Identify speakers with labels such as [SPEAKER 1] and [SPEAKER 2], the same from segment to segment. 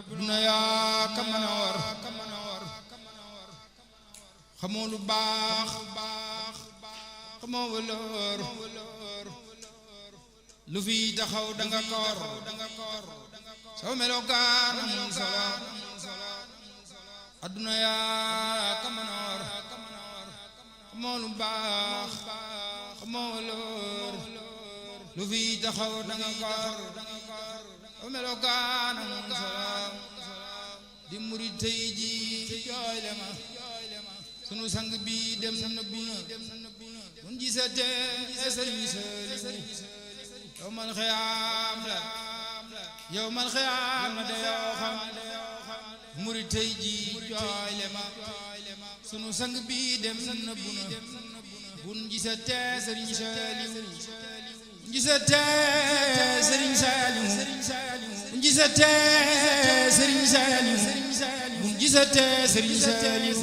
[SPEAKER 1] ربنا يا كمنور خمول باخ خمول lu fi taxaw danga koor soo melokaan amul solo adduna yaa kamanoor xamoo lu baax xamoo waloor lu fi taxaw danga koor soo melokaan amul solo di murid tey ji jooy le ma sunu sang bi dem na buna mun gisate sëriñ Saliou yawmal xiyaam la yawmal xiyaam la de yoo xam murid tey ji jooy le ma sunu sang bi dem na buna bun gisate sëriñ Saliou bun gisate sëriñ Saliou bun gisate sëriñ Saliou bun gisate sëriñ Saliou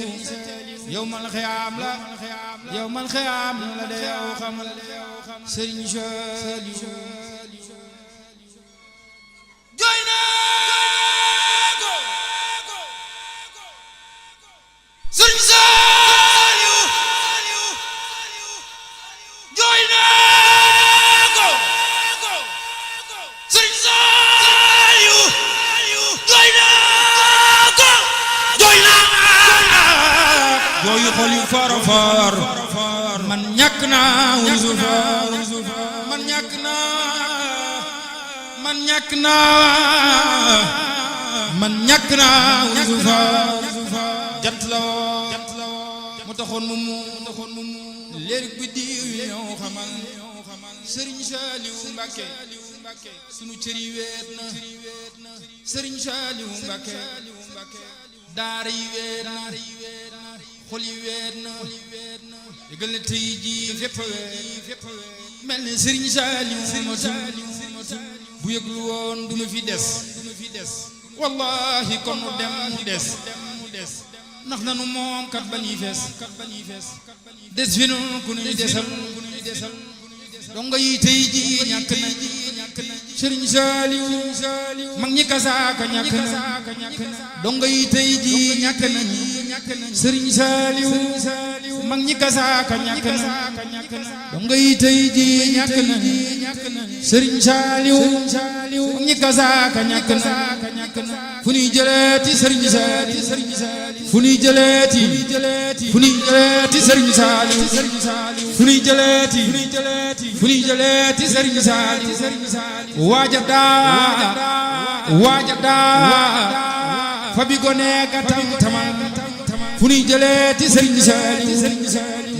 [SPEAKER 1] yawmal xiyaam la yawmal xiyaam la de yoo xam sëriñ Saliou jooy naa ko sëriñ Saliou jooy naa ko sëriñ Saliou jooy naa ko jooy naa jooyu xol yu faro far man ñàkk naa wusu far man ñàkk naa wusu far jant la mu taxoon mu léegi guddi yu ñëw xamal Serigne Saliou Mbacké sunu cër yi weet na Serigne Saliou Mbacké daara yi weet na xol yi weet na yëgal na tey jii fépp mel ne Serigne Saliou matul bu yëglu woon du nu fi des wallahi kon mu dem mu des ndax nanu moom kat ba ñuy fees des fi nu ku nuy desal donga yi tey jii ñàkk na Serigne Saliou mag ñi kasaaka ñàkk na donga yi tey jii ñàkk na Serigne Saliou mag ñi kasaaka ñàkk na donga yi tey jii ñàkk na Serigne Saliou mag ñi kasaaka ñàkk na fu ñuy jëleeti Serigne Saliou fu ñuy jëleeti Serigne Saliou fu ñuy jëleeti Serigne Saliou waaja daa fa bi gone ga tamal fu ñuy jëleeti Serigne Saliou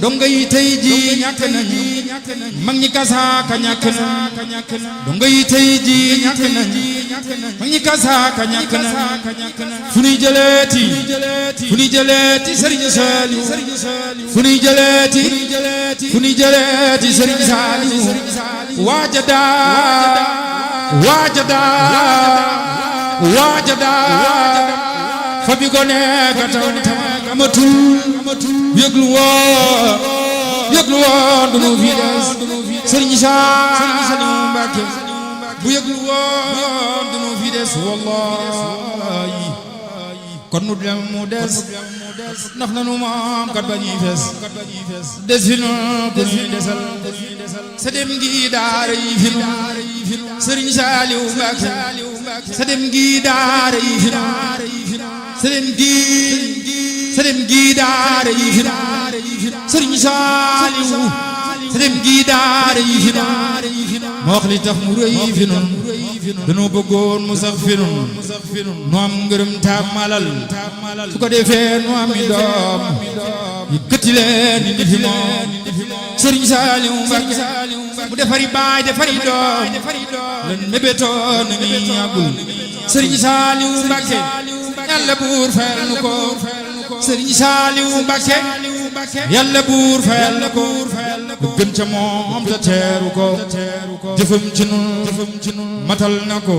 [SPEAKER 1] donga yi tey ji ñàkk nañu mag ñi kasaaka ñàkk na donga yi tey ji ñàkk nañu mag ñi kasaaka ñàkk na fu ñuy jëleeti Serigne Saliou fu ñuy jëleeti Serigne Saliou waaja daa fa bi gone ga amatul yëglu woon du nu fi des Serigne Saliou Mbacké bu yëglu woon du nu fi des wallahi kon nu dem mu des ndax nanu moom kat ba ñuy fees des fi nu ku ñuy desal sa dem gi daara yi fi nu Serigne Saliou Mbacké sa dem gi daara yi fi nu sa dem gi daara yi fi nu Serigne Saliou sa dem gi daara yi fi nu moo wax li tax mu rëy fi nun dañoo bëggoon mu sax fi nun nu am ngërëm tàmmalal su ko defee nu am i doom yëkkati leen indi fi moom Serigne Saliou Mbacké mu defari baay defari doom lan mébétoon na mi àggul Serigne Saliou Mbacké yàlla buur fayal nu ko Serigne Saliou Mbacké yàlla buur fayal nu ko bu gën ca moom te teeru ko jëfam ci nun matal na ko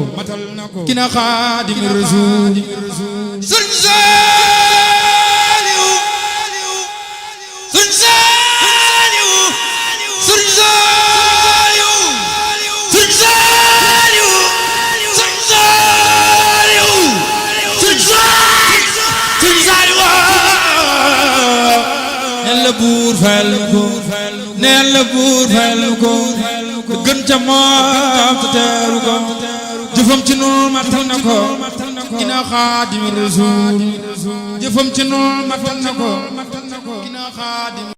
[SPEAKER 1] ki na Xaadimu Rasuul Serigne Saliou yàlla buur fayal ko ne yàlla buur fayal ko gën ca moom te teeru ko jëfam ci noonu matal na ko ina Xaadimu Rasuul jëfam ci noonu matal na ko ina Xaadim